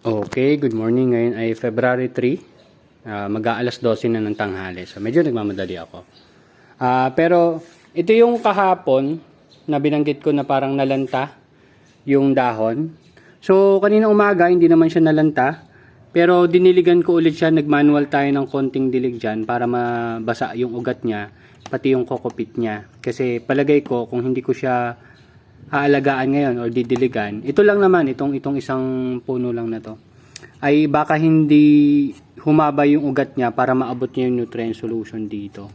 Okay, good morning. Ngayon ay February 3. Mag-aalas 12 na ng tanghali. So medyo nagmamadali ako. Pero ito yung kahapon na binanggit ko na parang nalanta yung dahon. So kanina umaga hindi naman siya nalanta. Pero diniligan ko ulit siya. Nag-manual tayo ng konting dilig dyan para mabasa yung ugat niya. Pati yung kokopit niya. Kasi palagay ko kung hindi ko siya aalagaan ngayon or didiligan, ito lang naman, itong isang puno lang na to, ay baka hindi humaba yung ugat niya para maabot niya yung nutrient solution dito.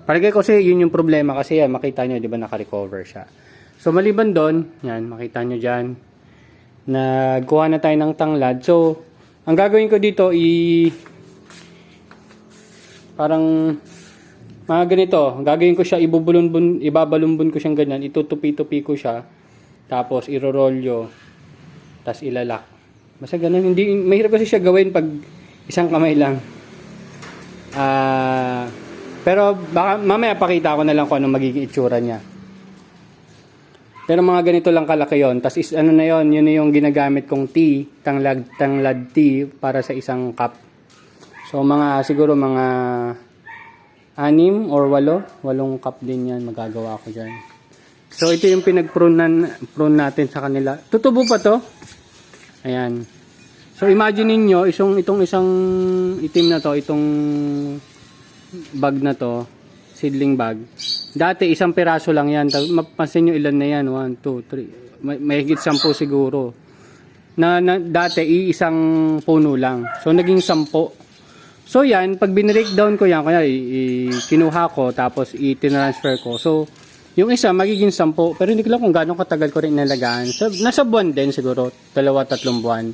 Palagay ko kasi yun yung problema kasi yan, makita nyo, di ba naka-recover siya. So maliban doon, yan, makita nyo dyan, nagkuha na tayo ng tanglad. So, ang gagawin ko dito, parang mga ganito, gagawin ko siya, ibabalumbon ko siyang ganyan, itutupi-tupi ko siya, tapos irorolyo, tapos ilalak. Basta ganun, hindi, mahirap kasi siya gawin pag isang kamay lang. Pero baka mamaya pakita ko na lang kung anong magiging itsura niya. Pero mga ganito lang kalaki yon. Tapos ano na yon, yun na yung ginagamit kong tea, tanglad tea para sa isang cup. So siguro mga 6 or 8 cup din yan magagawa ko dyan. So ito yung prune natin sa kanila. Tutubo pa to. Ayan. So imagine niyo itong isang itim na to, itong bag na to, seedling bag. Dati isang piraso lang yan. Mapansin nyo ilan na yan, 1, 2, 3. May higit 10 siguro. Dati iisang puno lang. So naging 10. So yan, pag binreakdown ko yan, kaya kinuha ko, tapos i-transfer ko. So, yung isa magiging 10, pero hindi ko lang kung gano'ng katagal ko rin inalagaan. So, nasa buwan din siguro, 2-3 buwan.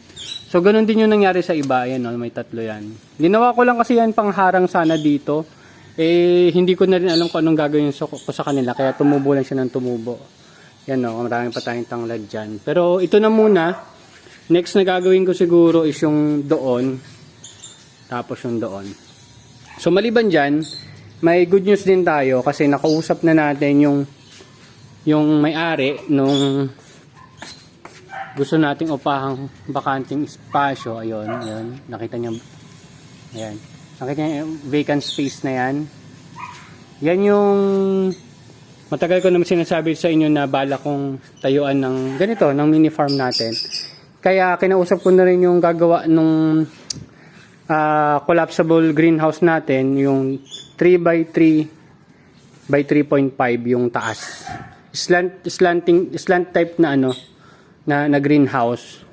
So, ganun din yung nangyari sa iba. Yan, no? May 3 yan. Ginawa ko lang kasi yan pangharang sana dito. Hindi ko na rin alam kung anong gagawin ko sa kanila, kaya tumubo lang siya ng tumubo. Yan, no? Maraming pa tayong tanglad dyan. Pero ito na muna. Next na gagawin ko siguro is yung doon. Tapos yung doon. So maliban dyan, may good news din tayo kasi nakausap na natin yung may-ari nung gusto nating upahang bakanting espasyo. Ayun. Nakita niyo. Ayan. Nakita niyo yung vacant space na yan. Yan yung matagal ko naman sinasabi sa inyo na bala kong tayuan ng ganito, ng mini farm natin. Kaya kinausap ko na rin yung gagawa nung collapsible greenhouse natin, yung 3x3 by 3.5 yung taas. Slant type na na greenhouse.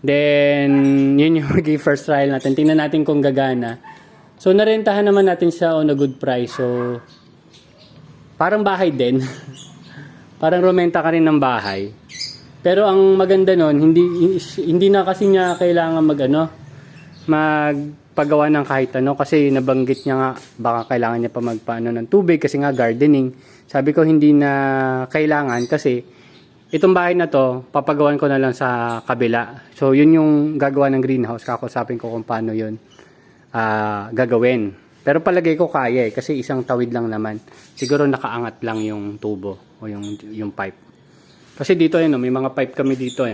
Then yun yung magiging first trial natin. Tingnan natin kung gagana. So narentahan naman natin siya on a good price. So parang bahay din. Parang rumenta ka rin ng bahay. Pero ang maganda nun, hindi na kasi niya kailangan magpagawa ng kahit ano kasi nabanggit niya nga baka kailangan niya pa magpaano ng tubig kasi nga gardening. Sabi ko hindi na kailangan kasi itong bahay na to papagawan ko na lang sa kabila. So yun yung gagawa ng greenhouse, kakausapin ko kung paano yun gagawin. Pero palagay ko kaya kasi isang tawid lang naman. Siguro nakaangat lang yung tubo o yung pipe. Kasi dito may mga pipe kami dito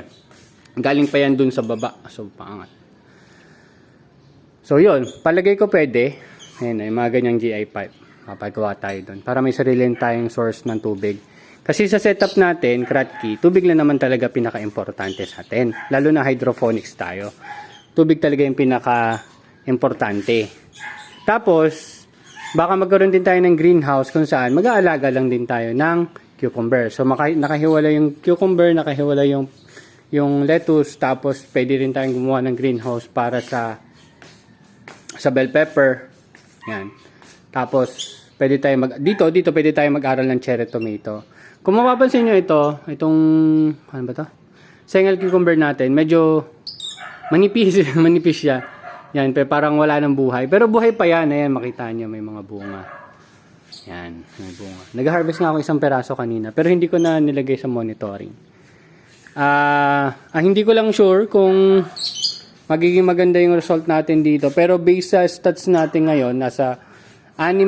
Galing pa yan dun sa baba. So paangat. So yun, palagay ko pwede. Ayan, yung mga ganyang GI pipe. Mapagawa tayo doon. Para may sarili tayong source ng tubig. Kasi sa setup natin, Kratky, tubig lang naman talaga pinaka-importante sa atin. Lalo na hydroponics tayo. Tubig talaga yung pinaka-importante. Tapos, baka magkaroon din tayo ng greenhouse kung saan mag-aalaga lang din tayo ng cucumber. So nakahiwala yung cucumber, nakahiwala yung lettuce. Tapos pwede rin tayong gumawa ng greenhouse para sa bell pepper. Yan. Tapos pwede tayo dito pwede tayo mag-aral ng cherry tomato. Kung mapapansin niyo itong ano ba to? Sengal cucumber natin, medyo manipis siya. Yan, parang wala ng buhay. Pero buhay pa yan. Ayan, makita niyo may mga bunga. Yan, may bunga. Nag-harvest nga ako isang peraso kanina, pero hindi ko na nilagay sa monitoring. Hindi ko lang sure kung magiging maganda yung result natin dito. Pero based sa stats natin ngayon, nasa 6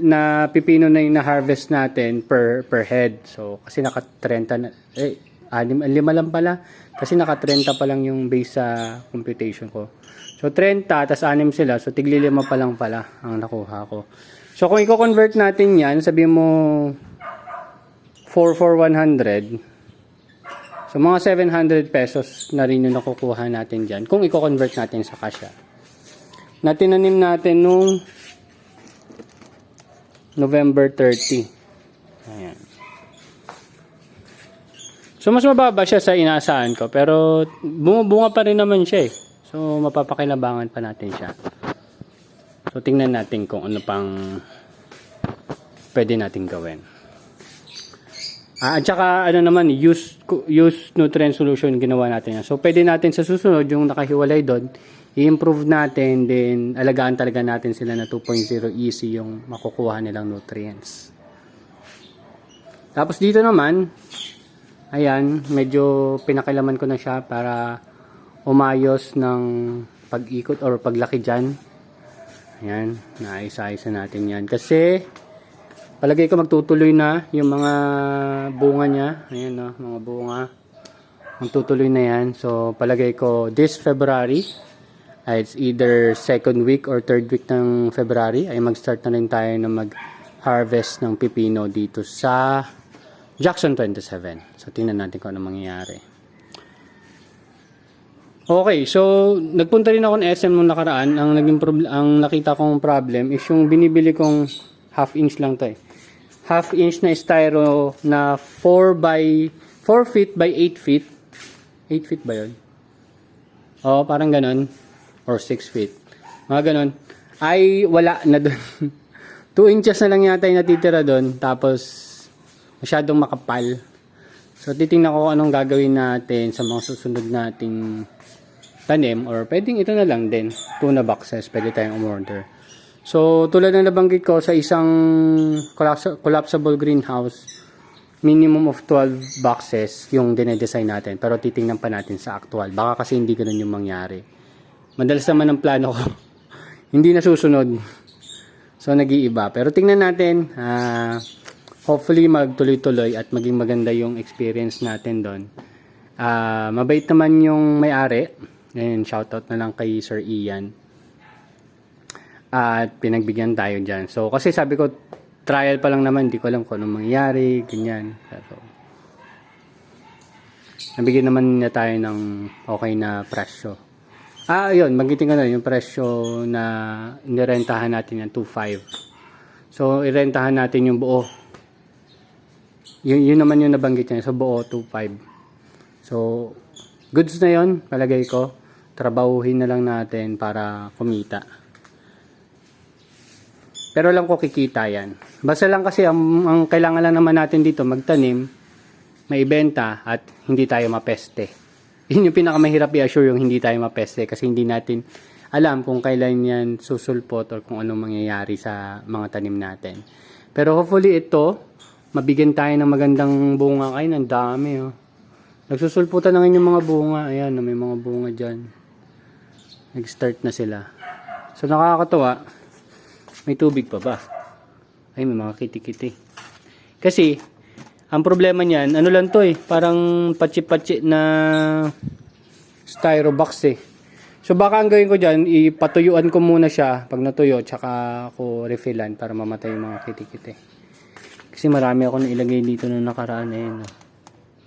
na pipino na yung na-harvest natin per head. So, kasi naka 30 na, lima lang pala. Kasi naka 30 pa lang yung base sa computation ko. So 30, tas 6 sila. So tigli 5 pa lang pala ang nakuha ko. So kung i-convert natin yan, sabihin mo 4 for 100. So mga 700 pesos na rin yung nakukuha natin dyan. Kung i-convert natin sa kasya. Na tinanim natin nung November 30. Ayan. So mas mababa siya sa inaasahan ko. Pero bunga pa rin naman siya eh. So mapapakinabangan pa natin siya. So tingnan natin kung ano pang pwede natin gawin. At saka ano naman, use nutrient solution ginawa natin yan. So pwede natin sa susunod yung nakahiwalay doon, i-improve natin, then alagaan talaga natin sila na 2.0 easy yung makukuha nilang nutrients. Tapos dito naman, ayan, medyo pinakilaman ko na siya para umayos ng pag-ikot or paglaki dyan. Ayan, naisa-isa natin yan. Kasi palagay ko magtutuloy na yung mga bunga niya. Ayan no, mga bunga. Magtutuloy na yan. So palagay ko this February, it's either second week or third week ng February, ay mag-start na rin tayo na mag-harvest ng pipino dito sa Jackson 27. So tingnan natin kung ano mangyayari. Okay, so nagpunta rin ako ng SM nung nakaraan. Ang nakita kong problem is yung binibili kong half inch lang to eh. Half inch na styro na 4 feet by 8 feet. 8 feet ba yun? Oo, parang ganon. Or 6 feet. Mga ganon. Ay, wala na dun. 2 inches na lang yata yung natitira dun. Tapos, masyadong makapal. So, titingnan ko anong gagawin natin sa mga susunod nating tanim. Or pwedeng ito na lang din. Tuna boxes. Pwede tayong umorder. So, tulad ng nabanggit ko sa isang collapsible greenhouse, minimum of 12 boxes yung dinedesign natin. Pero titingnan pa natin sa actual. Baka kasi hindi ganun yung mangyari. Madalas naman ang plano ko, hindi nasusunod. So, nag-iiba. Pero tingnan natin, hopefully magtuloy-tuloy at maging maganda yung experience natin doon. Mabait naman yung may-ari. Ngayon, shoutout na lang kay Sir Ian. At pinagbigyan tayo dyan. So, kasi sabi ko, trial pa lang naman. Hindi ko alam kung anong mangyayari. Ganyan. Pero, nabigyan naman niya tayo ng okay na presyo. Ayun. Magiting ko na yung presyo na inirentahan natin yan. 2.5. So, irentahan natin yung buo. Yun naman yung nabanggit niya. So, buo 2.5. So, goods na yun. Palagay ko. Trabahuhin na lang natin para kumita. Pero alam ko kikita yan. Basta lang kasi ang kailangan lang naman natin dito magtanim, maibenta at hindi tayo mapeste. Yun yung pinakamahirap i-assure yung hindi tayo mapeste kasi hindi natin alam kung kailan yan susulpot or kung anong mangyayari sa mga tanim natin. Pero hopefully ito, mabigyan tayo ng magandang bunga. Ay, ang dami oh. Nagsusulputan na ngayon yung mga bunga. Ayan, may mga bunga dyan. Nag-start na sila. So nakakatuwa. May tubig pa ba? Ay, may mga kiti-kiti. Kasi, ang problema niyan, ano lang to eh, parang patsi-patsi na styro box eh. So, baka ang gawin ko dyan, ipatuyuan ko muna siya. Pag natuyo, tsaka ako refillan para mamatay yung mga kiti-kiti. Kasi marami ako nailagay dito nung nakaraan eh. No?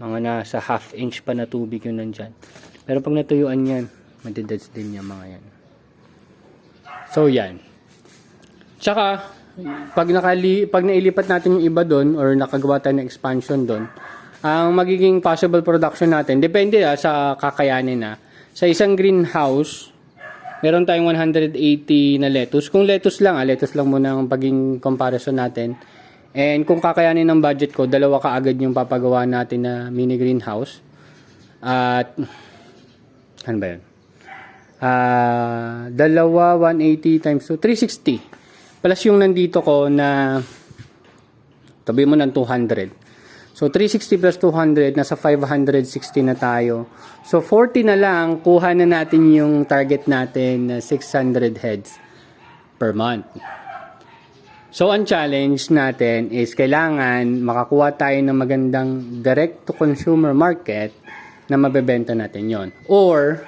Mga nasa half inch pa na tubig yun nandyan. Pero pag natuyuan yan, madidads din yung mga yan. So, yan. Tsaka, pag nailipat natin yung iba doon or nakagawa tayo ng expansion doon, ang magiging possible production natin, depende sa kakayanin na. Sa isang greenhouse, meron tayong 180 na lettuce. Kung lettuce lang muna ang paging comparison natin. And kung kakayanin ng budget ko, 2 kaagad yung papagawa natin na mini greenhouse. At, ano ba yun? 2, 180 times 2, 360. Plus yung nandito ko na tabi mo ng 200. So 360 plus 200 nasa 560 na tayo. So 40 na lang kuha na natin yung target natin na 600 heads per month. So, ang challenge natin is kailangan makakuha tayo ng magandang direct-to-consumer market na mabebenta natin yon. Or,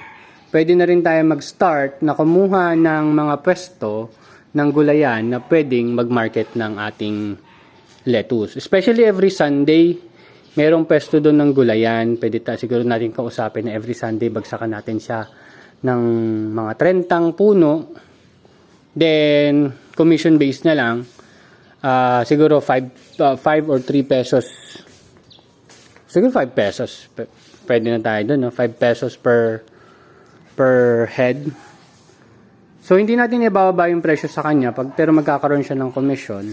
pwede na rin tayo mag-start na kumuha ng mga pwesto ng gulayan na pwedeng mag-market ng ating lettuce. Especially every Sunday, merong pwesto doon ng gulayan. Pwede siguro natin kausapin na every Sunday bagsakan natin siya ng mga 30 puno. Then, commission based na lang. Siguro 5 or 3 pesos. Siguro 5 pesos. Pwede na tayo doon, no? 5 pesos per head. So, hindi natin ibababa yung presyo sa kanya, pero magkakaroon siya ng commission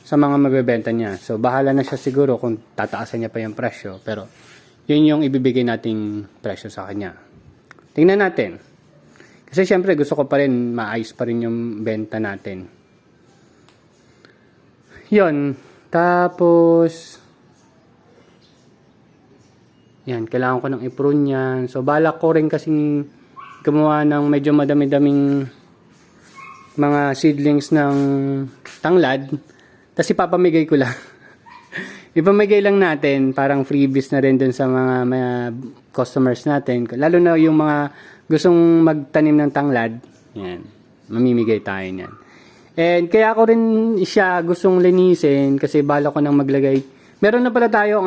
sa mga mabebenta niya. So, bahala na siya siguro kung tataasan niya pa yung presyo. Pero, yun yung ibibigay nating presyo sa kanya. Tingnan natin. Kasi, syempre, gusto ko pa rin, maayos pa rin yung benta natin. Yun. Tapos, yan, kailangan ko ng i-prune yan. So, balak ko rin kasing gumawa ng medyo madami-daming mga seedlings ng tanglad. Tapos ipapamigay ko lang. Ipamigay lang natin, parang freebies na rin dun sa mga customers natin. Lalo na yung mga gustong magtanim ng tanglad. Yan, mamimigay tayo niyan. And kaya ko rin siya gustong linisin kasi bala ko nang maglagay. Meron na pala tayong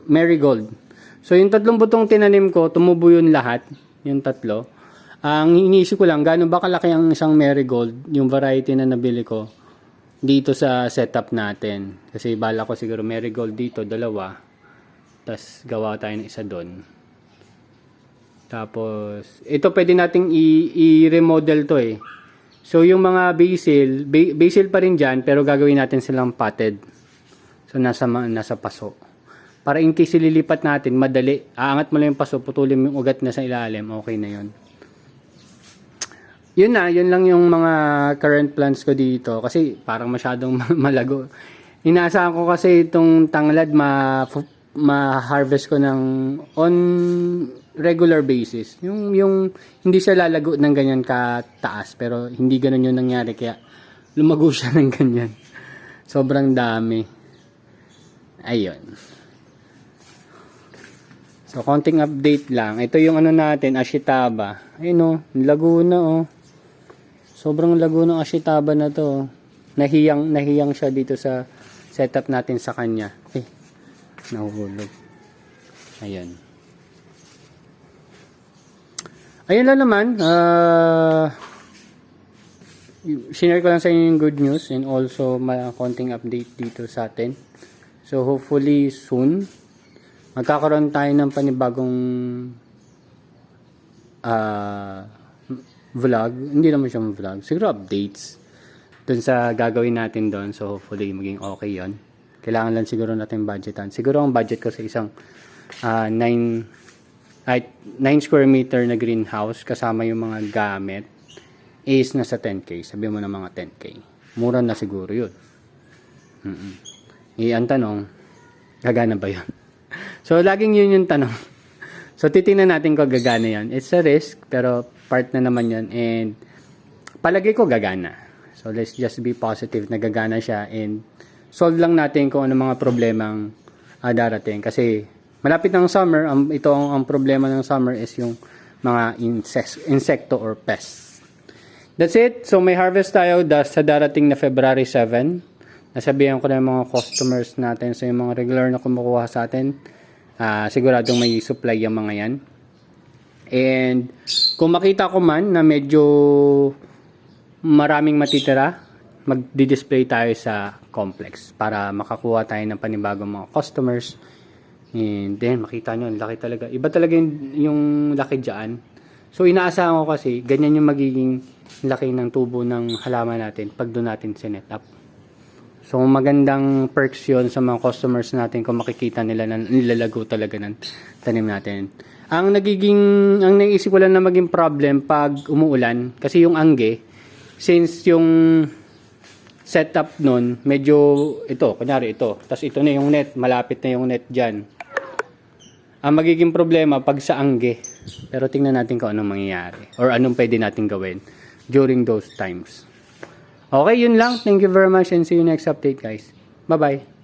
marigold. So yung 3 butong tinanim ko, tumubo yun lahat. Yung 3. Ang iniisip ko lang, gaano ba kalaki ang isang marigold, yung variety na nabili ko dito sa setup natin. Kasi bala ko siguro marigold dito, 2. Tapos gawa tayo ng isa doon. Tapos, ito pwede nating i-remodel to eh. So yung mga basil pa rin dyan, pero gagawin natin silang potted. So nasa paso. Para in case ililipat natin, madali. Aangat mo lang yung paso, putulin mo yung ugat na sa ilalim, okay na yun. Yun lang yung mga current plans ko dito. Kasi parang masyadong malago. Inaasahan ko kasi itong tanglad ma-harvest ko ng on regular basis. Yung hindi siya lalago ng ganyan kataas. Pero hindi ganun yung nangyari. Kaya lumago siya ng ganyan. Sobrang dami. Ayun. So, konting update lang. Ito yung natin, Ashitaba. Ayun o, lago na o. Sobrang lago ng Ashitaba na to. Nahiyang siya dito sa setup natin sa kanya. Nahuhulog. Ayan. Ayun lang naman. Sinare ko lang sa inyo yung good news and also konting update dito sa atin. So, hopefully soon, magkakaroon tayo ng panibagong vlog. Hindi naman siya vlog. Siguro updates dun sa gagawin natin doon. So, hopefully maging okay yon. Kailangan lang siguro natin budgetan. Siguro ang budget ko sa isang 9 square meter na greenhouse kasama yung mga gamit is nasa 10k. Sabi mo na mga 10k. Mura na siguro yun. Ang tanong, gagana ba yun? So, laging yun yung tanong. So, titingnan natin kung gagana yun. It's a risk, pero part na naman yun. And, palagay ko gagana. So, let's just be positive na gagana siya. And, solve lang natin kung ano mga problemang darating. Kasi, malapit ng summer, ang problema ng summer is yung mga insekto or pests. That's it. So, may harvest tayo sa darating na February 7. Nasabihan ko na yung mga customers natin. So, yung mga regular na kumukuha sa atin, siguradong may supply yung mga yan. And, kung makita ko man na medyo maraming matitira, magdi-display tayo sa complex para makakuha tayo ng panibagong mga customers. And then, makita nyo, laki talaga. Iba talaga yung laki dyan. So, inaasahan ko kasi, ganyan yung magiging laki ng tubo ng halaman natin pag doon natin sinet up. So, magandang perks yun sa mga customers natin kung makikita nila na nilalago talaga ng tanim natin. Ang naisip ko lang na maging problem pag umuulan, kasi yung angge, since yung setup nun, medyo kunyari ito, tas ito na yung net, malapit na yung net dyan. Ang magiging problema pag sa angge, pero tingnan natin kung anong mangyayari, or anong pwede natin gawin during those times. Okay, yun lang. Thank you very much and see you next update guys. Bye-bye.